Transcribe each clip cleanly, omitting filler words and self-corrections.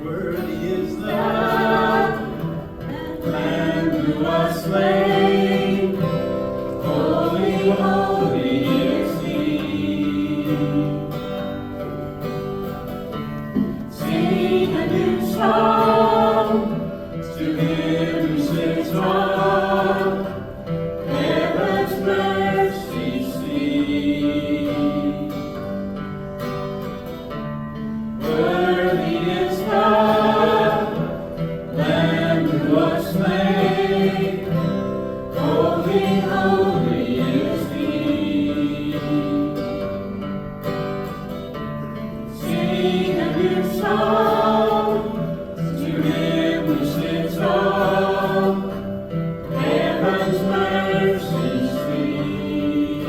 Worthy is the Lamb who was slain. Holy, holy is He. Sing a new song to Him who sits on heaven's mercy seat. Worthy is the Lamb who was slain. Holy, holy is He. Sing a new song to Him who sits on heaven's mercy seat.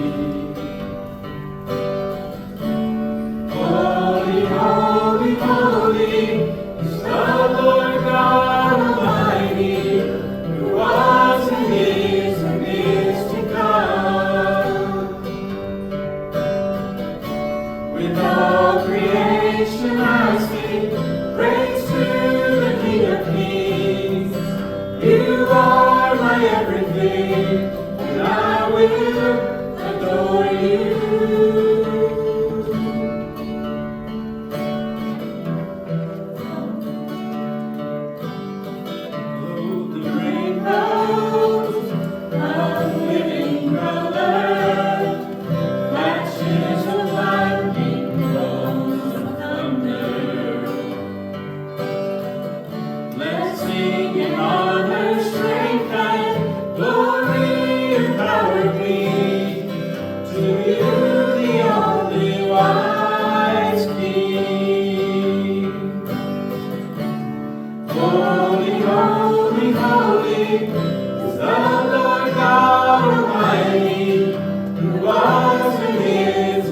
Holy, holy, holy is the Lord God Almighty, who was and is to come. With all creation I sing praise to the King of Kings. You are my everything, and I will adore you. Oh, the rainbows of living color, flashes of lightning, rolls of thunder. Let's sing in honor, strength, and glory and power be to you, the only wise King. Holy, holy, holy is the Lord God Almighty, who was and is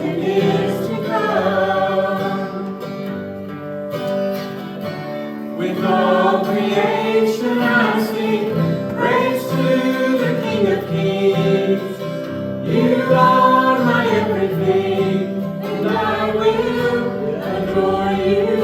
to come. With all creation I sing praise to the King of Kings. You are my everything, and I will adore you.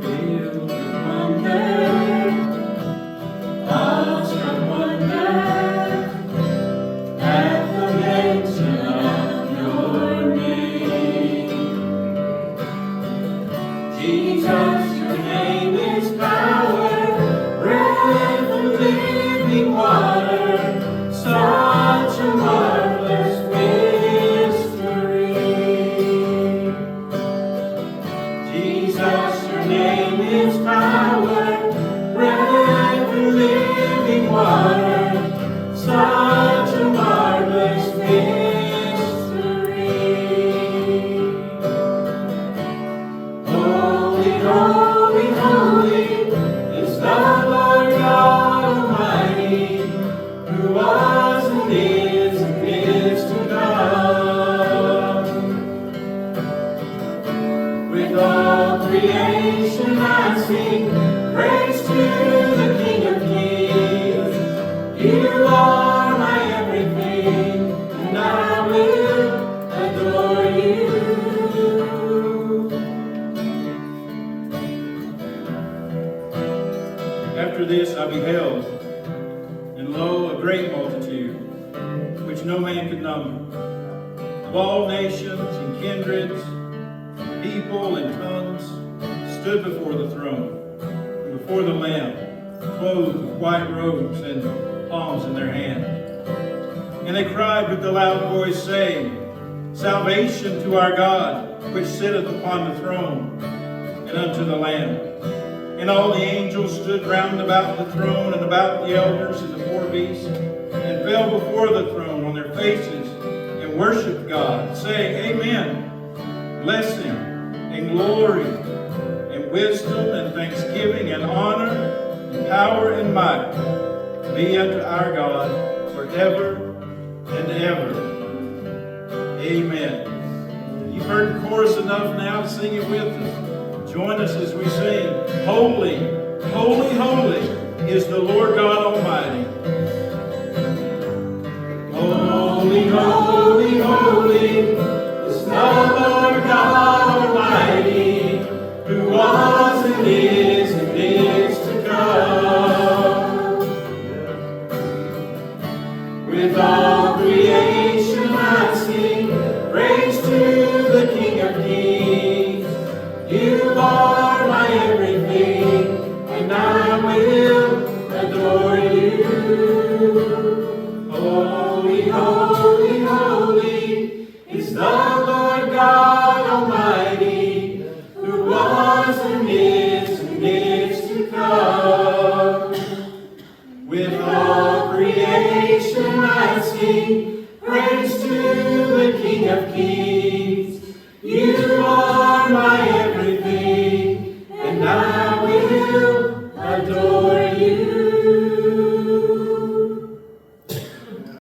Filled with wonder, awestruck wonder, at the mention of your name. Jesus, your name is power, breath and living water, such a marvelous mystery. Jesus, your name is power, breath and living water, such a marvelous mystery. Holy, holy, holy is the Lord God Almighty, who was and is to come. With all creation I sing praise to the King of Kings. You are my everything, and I will adore you. After this I beheld, and lo, a great multitude, which no man could number, of all nations and kindreds, people and tongues, stood before the throne, and before the Lamb, clothed with white robes and palms in their hands. And they cried with a loud voice, saying, Salvation to our God, which sitteth upon the throne, and unto the Lamb. And all the angels stood round about the throne, and about the elders and the four beasts, and fell before the throne on their faces, and worshipped God, saying, Amen. Blessing and glory and wisdom and thanksgiving and honor and power and might be unto our God forever and ever. Amen. You've heard the chorus enough now to sing it with us. Join us as we sing, Holy, holy, holy is the Lord God Almighty. Holy, holy, holy is the Lord God Almighty, who was and is to come. With all creation I sing praise to the King of Kings. You are my everything, and I will adore you. Holy, holy, holy is the Lord God Almighty, who was and is to come. With all creation I sing praise to the King of Kings.